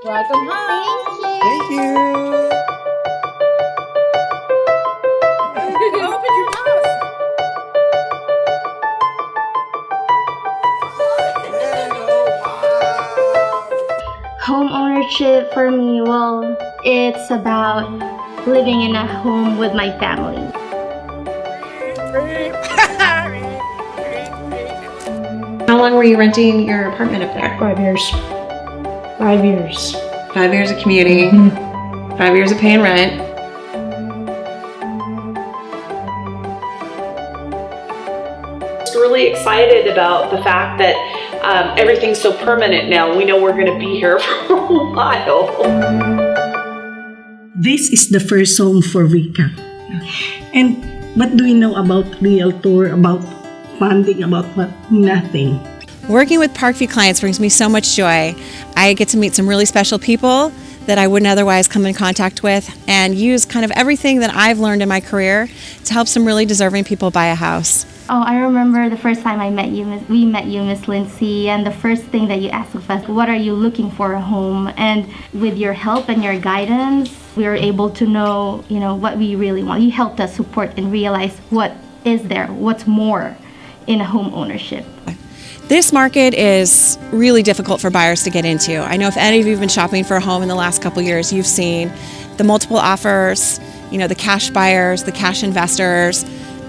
Welcome home. Thank you. Open your house. Home ownership for me, well, it's about living in a home with my family. How long were you renting your apartment up there? 5 years. 5 years. 5 years of commuting, 5 years of paying rent. Really excited about the fact that everything's so permanent now. We know we're going to be here for a while. This is the first home for Rika. And what do we know about realtor, about funding, about what? Nothing. Working with Parkview clients brings me so much joy. I get to meet some really special people that I wouldn't otherwise come in contact with and use kind of everything that I've learned in my career to help some really deserving people buy a house. Oh, I remember the first time we met you, Miss Lindsay, and the first thing that you asked of us, what are you looking for a home? And with your help and your guidance, we were able to know, what we really want. You helped us support and realize what is there, what's more in a home ownership. This market is really difficult for buyers to get into. I know if any of you have been shopping for a home in the last couple years, you've seen the multiple offers, the cash buyers, the cash investors,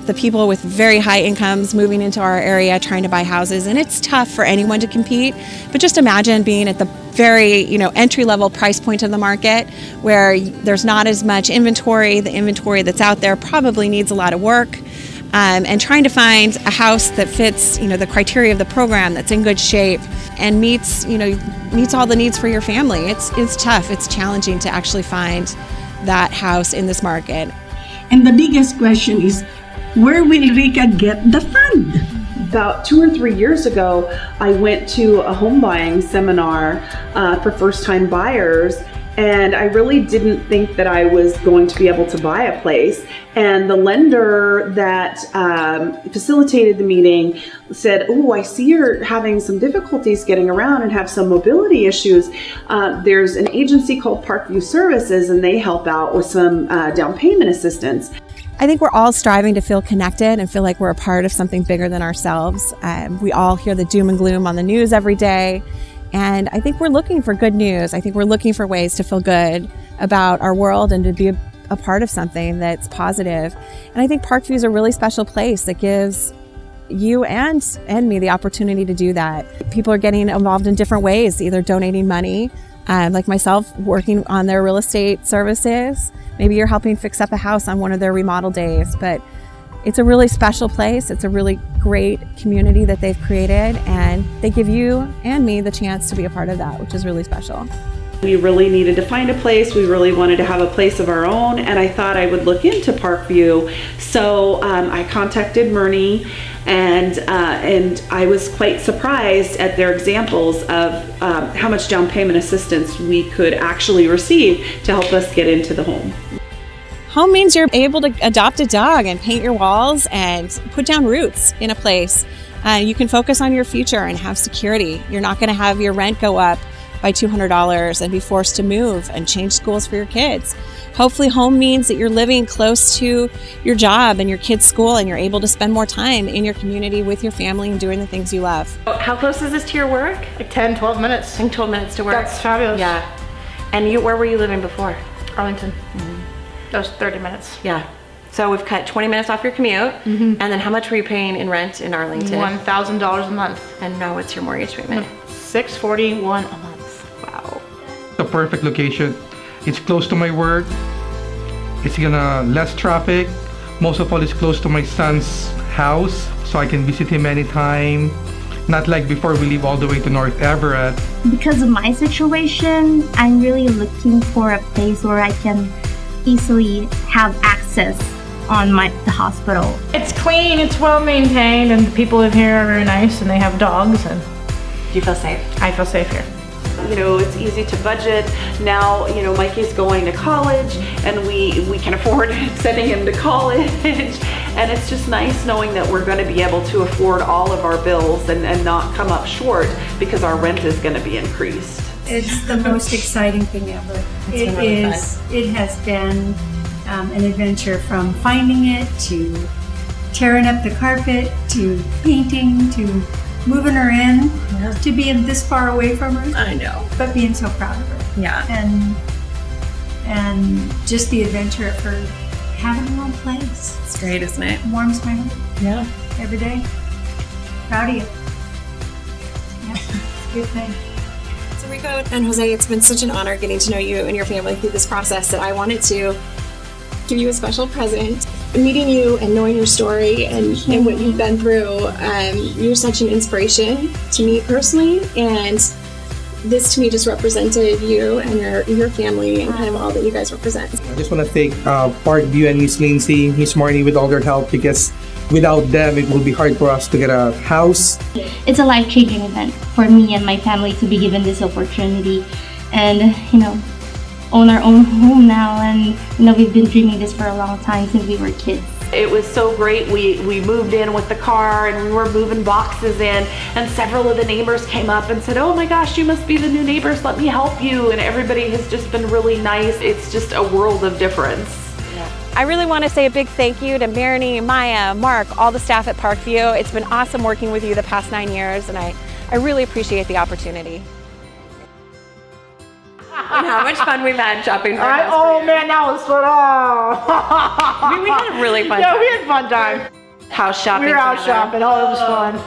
the people with very high incomes moving into our area trying to buy houses, and it's tough for anyone to compete. But just imagine being at the very, entry-level price point of the market where there's not as much inventory. The inventory that's out there probably needs a lot of work. And trying to find a house that fits, the criteria of the program, that's in good shape and meets all the needs for your family. It's tough. It's challenging to actually find that house in this market. And the biggest question is, where will Rika get the fund? About 2 or 3 years ago, I went to a home buying seminar for first-time buyers, and I really didn't think that I was going to be able to buy a place. And the lender that facilitated the meeting said, "Oh, I see you're having some difficulties getting around and have some mobility issues. There's an agency called Parkview Services, and they help out with some down payment assistance." I think we're all striving to feel connected and feel like we're a part of something bigger than ourselves. We all hear the doom and gloom on the news every day. And I think we're looking for good news. I think we're looking for ways to feel good about our world and to be a part of something that's positive. And I think Parkview is a really special place that gives you and me the opportunity to do that. People are getting involved in different ways, either donating money, like myself, working on their real estate services. Maybe you're helping fix up a house on one of their remodel days, but it's a really special place. It's a really great community that they've created, and they give you and me the chance to be a part of that, which is really special. We really needed to find a place. We really wanted to have a place of our own, and I thought I would look into Parkview. So I contacted Myrnie, and I was quite surprised at their examples of how much down payment assistance we could actually receive to help us get into the home. Home means you're able to adopt a dog and paint your walls and put down roots in a place. You can focus on your future and have security. You're not going to have your rent go up by $200 and be forced to move and change schools for your kids. Hopefully home means that you're living close to your job and your kids' school, and you're able to spend more time in your community with your family and doing the things you love. How close is this to your work? Like 10, 12 minutes. 10, 12 minutes to work. That's fabulous. Yeah. And where were you living before? Arlington. That was 30 minutes. Yeah. So we've cut 20 minutes off your commute. And then how much were you paying in rent in Arlington? $1,000 a month. And now what's your mortgage payment? $641 a month. Wow. The perfect location. It's close to my work. It's gonna less traffic. Most of all, it's close to my son's house, so I can visit him anytime. Not like before we leave all the way to North Everett. Because of my situation, I'm really looking for a place where I can easily have access on the hospital. It's clean, it's well maintained, and the people live here are very nice, and they have dogs. And Do you feel safe? I feel safe here. It's easy to budget. Now, Mikey's going to college, and we can afford sending him to college. And it's just nice knowing that we're going to be able to afford all of our bills and not come up short because our rent is going to be increased. It's the most exciting thing ever. It has been an adventure from finding it to tearing up the carpet to painting to moving her in to being this far away from her. I know. But being so proud of her. Yeah. And just the adventure of her having her own place. It's great, isn't it? Warms my heart Yeah. every day. Proud of you. Yep, it's a good thing. So Rico and Jose, it's been such an honor getting to know you and your family through this process that I wanted to give you a special present. Meeting you and knowing your story and what you've been through, you're such an inspiration to me personally, and this to me just represented you and your family and kind of all that you guys represent. I just want to thank Parkview and Miss Lindsay, Miss Marnie with all their help, because without them it will be hard for us to get a house. It's a life-changing event for me and my family to be given this opportunity and, own our own home now. And, we've been dreaming this for a long time since we were kids. It was so great. We moved in with the car and we were moving boxes in, and several of the neighbors came up and said, "Oh my gosh, you must be the new neighbors, let me help you." And everybody has just been really nice. It's just a world of difference. I really want to say a big thank you to Marini, Maya, Mark, all the staff at Parkview. It's been awesome working with you the past 9 years, and I really appreciate the opportunity. And how much fun we've had shopping for a house for you. Man, that was fun. Oh. We had a really fun Yeah, time. we had a fun time. House shopping We were out together. shopping. Oh, it was fun.